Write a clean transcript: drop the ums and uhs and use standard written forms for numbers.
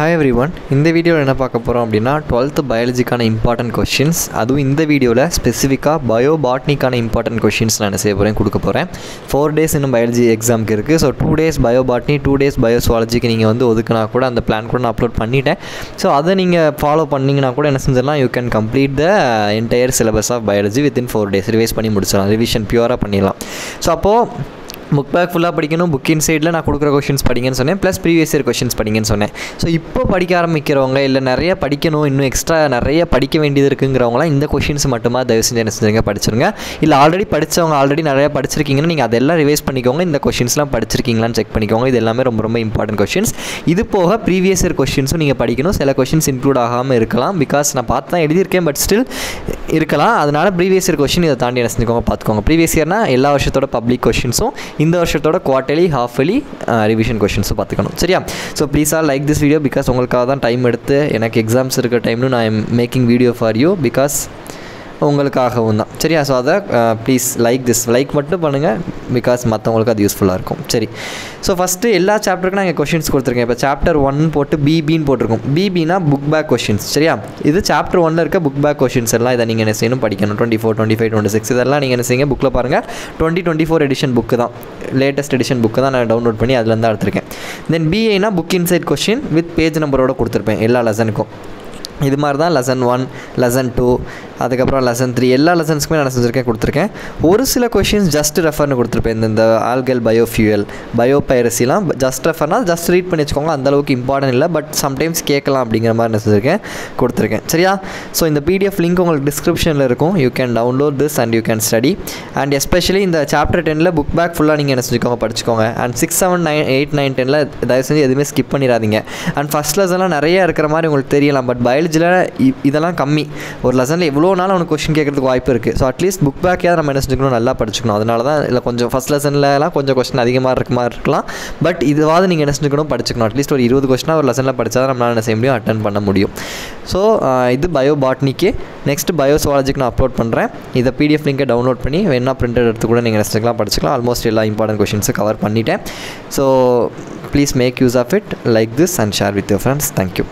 Hi everyone, இந்த வீடியோவில் என்ன பார்க்க போகிறோம் அப்படின்னா 12th பயாலஜிக்கான இம்பார்ட்டன்ட் கொஷின்ஸ், அதுவும் இந்த வீடியோவில் ஸ்பெசிஃபிக்காக பயோபாட்னிக்கான இம்பார்ட்டன்ட் கொஷின்ஸ் நான் என்ன செய்ய போகிறேன் கொடுக்க போகிறேன். 4 days இன்னும் பயாலஜி எக்ஸாமுக்கு இருக்குது. ஸோ 2 days பயோபாட்னி, 2 days பயோசுவாலஜிக்கு நீங்கள் வந்து ஒதுக்குனா கூட அந்த பிளான் கூட நான் அப்லோட் பண்ணிட்டேன். ஸோ அதை நீங்கள் ஃபாலோ பண்ணிங்கன்னா கூட என்ன செஞ்சிடலாம், you can complete the entire syllabus of biology within 4 days revise பண்ணி முடிச்சிடலாம், ரிவிஷன் பியூராக பண்ணிடலாம். ஸோ அப்போது புக் பேக் ஃபுல்லாக படிக்கணும், புக் இன் சைடில் நான் கொடுக்குற கொஷின்ஸ் படிங்கன்னு சொன்னேன், ப்ளஸ் ப்ரீவியஸ் இயர் கொஷின்ஸ் படிங்கன்னு சொன்னேன். ஸோ இப்போ படிக்க ஆரம்பிக்கிறவங்க இல்லை நிறைய படிக்கணும், இன்னும் எக்ஸ்ட்ரா நிறைய படிக்க வேண்டியது இருக்குங்கிறவங்களாம் இந்த கொஷின்ஸ் மட்டுமா தயவு செஞ்சு என்ன செஞ்சுருங்க படிச்சிருங்க. இல்லை ஆல்ரெடி படித்தவங்க ஆல்ரெடி நிறையா படிச்சிருக்கீங்கன்னா நீங்கள் அதெல்லாம் ரிவைஸ் பண்ணிக்கோங்க, இந்த கொஷின்ஸ்லாம் படிச்சிருக்கீங்களான்னு செக் பண்ணிக்கோங்க. இது எல்லாமே ரொம்ப ரொம்ப இம்பார்ட்டன்ட் கொஷின்ஸ். இது போக ப்ரீவியஸ் இயர் கொஷின்ஸும் நீங்கள் படிக்கணும். சில கொஷின்ஸ் இன்க்ளூட் ஆகாமல் இருக்கலாம், பிகாஸ் நான் பார்த்து தான் எழுதியிருக்கேன், பட் ஸ்டில் இருக்கலாம். அதனால் ப்ரீவியஸ் இயர் கொஷின் இதை தாண்டி என்ன செஞ்சுக்கோங்க பார்த்துக்கோங்க. ப்ரீவியஸ் இயர்னால் எல்லா வருஷத்தோட பப்ளிக் கொஷின்ஸும் இந்த வருஷத்தோட குவார்ட்டர்லி ஹாஃப்லி ரிவிஷன் கொஷின்ஸும் பார்த்துக்கணும். சரியா? So please all like this video, because உங்களுக்காக தான் டைம் எடுத்து எனக்கு எக்ஸாம்ஸ் இருக்கிற டைம்னு நான் I'm making video for you, because உங்களுக்காகவும் தான். சரியா? ஸோ அதை ப்ளீஸ் லைக் திஸ், லைக் மட்டும் பண்ணுங்கள், பிகாஸ் மற்றவங்களுக்கு அது யூஸ்ஃபுல்லாக இருக்கும். சரி, ஸோ ஃபஸ்ட்டு எல்லா சாப்டருக்கும் நான் இங்கே கொஷின்ஸ் கொடுத்துருக்கேன். இப்போ சாப்டர் 1 போட்டு பிபின்னு போட்டிருக்கோம். பிபினா புக் பேக் கொஷின்ஸ். சரியா? இது சாப்டர் 1 இருக்க புக் பேக் கொஷின்ஸ் எல்லாம் இதை நீங்கள் என்ன செய்யணும் படிக்கணும். 24, 25, 26 இதெல்லாம் நீங்கள் என்ன செய்யுங்க புக்கில் பாருங்கள். 2024 எடிஷன் புக்கு தான், லேட்டஸ்ட் எடிஷன் புக்கு தான் நான் டவுன்லோட் பண்ணி அதுலேருந்து தான் எடுத்திருக்கேன். தென் பிஏனா book inside question with page நம்பரோட கொடுத்துருப்பேன் எல்லா லெசனுக்கும். இது மாதிரி தான் லெசன் 1, லெசன் 2, அதுக்கப்புறம் லெசன் 3 எல்லா லெசன்ஸுக்குமே நான் செஞ்சுருக்கேன் கொடுத்துருக்கேன். ஒரு சில கொஷின்ஸ் ஜஸ்ட் ரெஃபர்னு கொடுத்துருப்பேன். இந்த ஆல்கல் பயோஃபியூயல், பயோபைரசிலாம் ஜஸ்ட் ரெஃபர்னால் ஜஸ்ட் ரீட் பண்ணி வச்சுக்கோங்க, அந்தளவுக்கு இம்பார்ட்டன்ட் இல்லை, பட் சம்டைம்ஸ் கேட்கலாம் அப்படிங்கிற மாதிரி நான் செஞ்சுருக்கேன் கொடுத்துருக்கேன். சரியா? ஸோ இந்த பிடிஎஃப் லிங்க் உங்களுக்கு டிஸ்கிரிப்ஷனில் இருக்கும். You can download this and you can study. And especially இந்த சாப்டர் 10ல் புக் பேக் ஃபுல்லாக நீங்கள் என்ன செஞ்சுக்கோங்க படிச்சுக்கோங்க. அண்ட் 6, 7, 9, 8, 9, 10ல் தயவு செஞ்சு எதுவுமே ஸ்கிப் பண்ணிடாதீங்க. அண்ட் ஃபஸ்ட் லெசன்லாம் நிறையா இருக்கிற மாதிரி உங்களுக்கு தெரியலாம், பட் பயாலஜியில் இதெல்லாம் கம்மி. ஒரு லெசனில் எவ்வளோ நாள் அவனுக்கு கொஸ்டின் கேட்கறதுக்கு வாய்ப்பு இருக்குது. ஸோ அட்லீஸ்ட் புக் பேக்கையாவது நம்ம என்ன செஞ்சுக்கணும், நல்லா படிச்சுக்கணும். அதனால தான் இல்லை கொஞ்சம் ஃபஸ்ட் லெசன்லலாம் கொஞ்சம் கொஸ்டின் அதிகமாக இருக்க மாதிரி இருக்கலாம், பட் இதுவாது நீங்கள் என்ன செஞ்சுக்கணும் படிச்சுக்கணும். அட்லீஸ்ட் ஒரு 20 கொஸ்டினாக ஒரு லெசனில் படித்தா தான் நம்மளால் என்ன செய்ய முடியும், அட்டன் பண்ண முடியும். ஸோ இது பயோபாட்னிக்கு. நெக்ஸ்ட் பயோசுவாலஜிக்கு நான் அப்லோட் பண்ணுறேன். இதை பிடிஎஃப் லிங்கை டவுன்லோட் பண்ணி வேணா பிரிண்டட் எடுத்து கூட நீங்கள் என்ன படிச்சுக்கலாம். ஆல்மோஸ்ட் எல்லா இம்பார்ட்டன்ட் கொஷின்ஸை கவர் பண்ணிட்டேன். So please make use of it, like this and share with your friends. Thank you.